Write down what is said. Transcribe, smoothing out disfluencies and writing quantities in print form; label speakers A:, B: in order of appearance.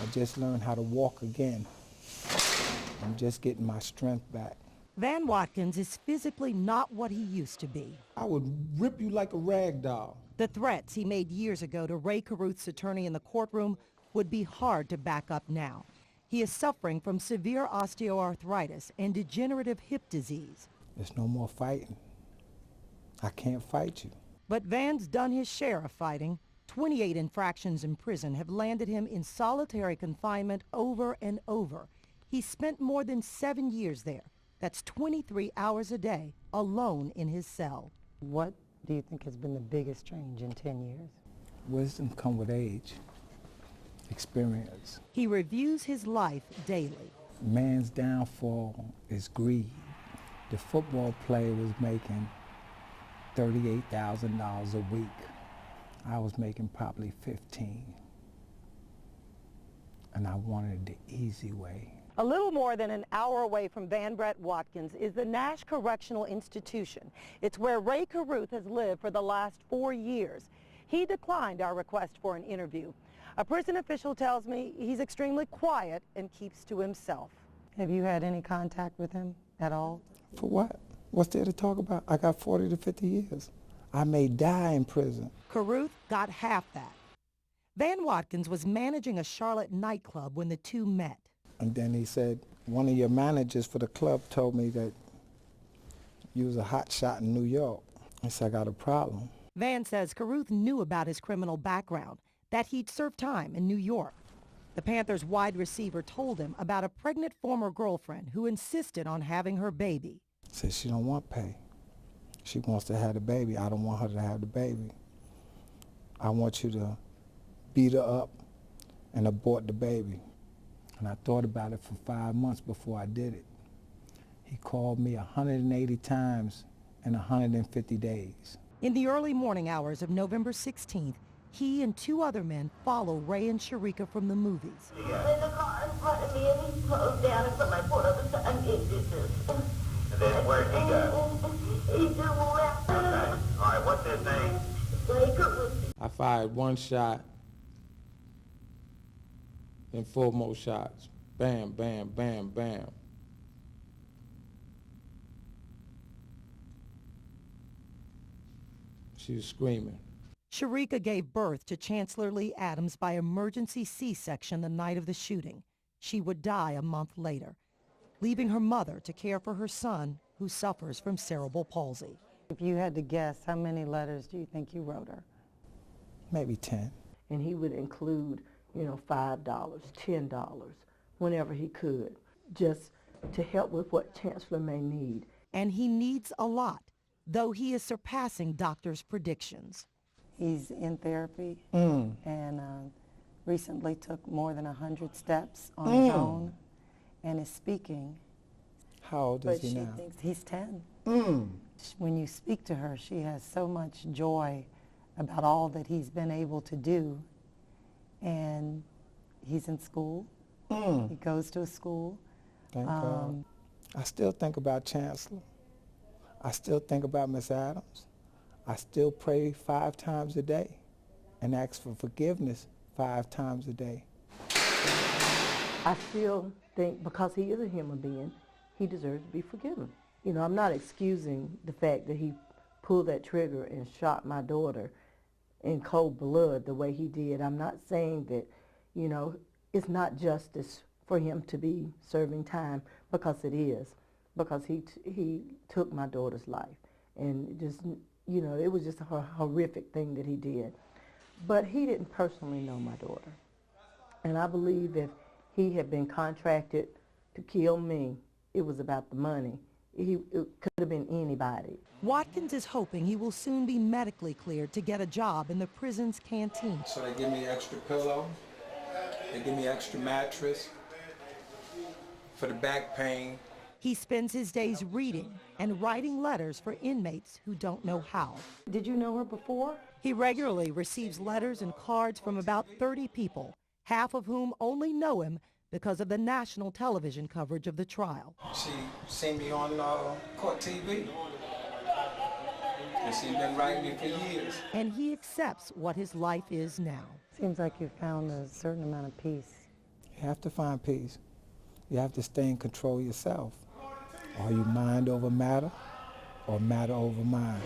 A: I just learned how to walk again. I'm just getting my strength back.
B: Van Watkins is physically not what he used to be.
A: I would rip you like a rag doll.
B: The threats he made years ago to Rae Carruth's attorney in the courtroom would be hard to back up now. He is suffering from severe osteoarthritis and degenerative hip disease.
A: There's no more fighting. I can't fight you.
B: But Van's done his share of fighting. 28 infractions in prison have landed him in solitary confinement over and over. He spent more than 7 years there. That's 23 hours a day, alone in his cell.
C: What do you think has been the biggest change in 10 years?
A: Wisdom comes with age, experience.
B: He reviews his life daily.
A: Man's downfall is greed. The football player was making $38,000 a week. I was making probably 15. And I wanted the easy way.
B: A little more than an hour away from Van Brett Watkins is the Nash Correctional Institution. It's where Rae Carruth has lived for the last 4 years. He declined our request for an interview. A prison official tells me he's extremely quiet and keeps to himself.
C: Have you had any contact with him at all?
A: For what? What's there to talk about? I got 40 to 50 years. I may die in prison.
B: Carruth got half that. Van Watkins was managing a Charlotte nightclub when the two met.
A: And then he said, one of your managers for the club told me that you was a hot shot in New York. I said, I got a problem.
B: Van says Carruth knew about his criminal background, that he'd served time in New York. The Panthers wide receiver told him about a pregnant former girlfriend who insisted on having her baby.
A: Said she don't want pay. She wants to have the baby. I don't want her to have the baby. I want you to beat her up and abort the baby. And I thought about it for 5 months before I did it. He called me 180 times in 150 days.
B: In the early morning hours of November 16th, he and 2 other men follow Rae and Sharika from the movies.
D: He was in the car in front of me and he slowed down and put my foot up and he did this.
E: And then where'd he go?
D: He just left.
E: Okay. All right, what's his name?
D: Rae Carruth.
A: I fired 1 shot, then 4 more shots. Bam, bam, bam, bam. She was screaming.
B: Sharika gave birth to Chancellor Lee Adams by emergency C-section the night of the shooting. She would die a month later, leaving her mother to care for her son, who suffers from cerebral palsy.
C: If you had to guess, how many letters do you think you wrote her?
A: Maybe 10.
F: And he would include, $5, $10, whenever he could, just to help with what Chancellor may need.
B: And he needs a lot, though he is surpassing doctors' predictions.
C: He's in therapy and recently took more than 100 steps on his own and is speaking.
A: How old is he now?
C: But she thinks he's 10. When you speak to her, she has so much joy about all that he's been able to do. And he's in school. He goes to a school.
A: Thank God. I still think about Chancellor. I still think about Miss Adams. I still pray 5 times a day and ask for forgiveness 5 times a day.
F: I still think because he is a human being, he deserves to be forgiven. I'm not excusing the fact that he pulled that trigger and shot my daughter in cold blood the way he did. I'm not saying that, it's not justice for him to be serving time, because it is, because he took my daughter's life. And just, it was just a horrific thing that he did. But he didn't personally know my daughter. And I believe if he had been contracted to kill me, it was about the money. It could have been anybody.
B: Watkins is hoping he will soon be medically cleared to get a job in the prison's canteen.
A: So they give me extra pillow, they give me extra mattress for the back pain.
B: He spends his days reading and writing letters for inmates who don't know how.
F: Did you know her before?
B: He regularly receives letters and cards from about 30 people, half of whom only know him because of the national television coverage of the trial.
A: She seen me on court TV, and she's been writing me for years.
B: And he accepts what his life is now.
C: Seems like you found a certain amount of peace
A: You have to find peace. You have to stay in control yourself. Are you mind over matter or matter over mind?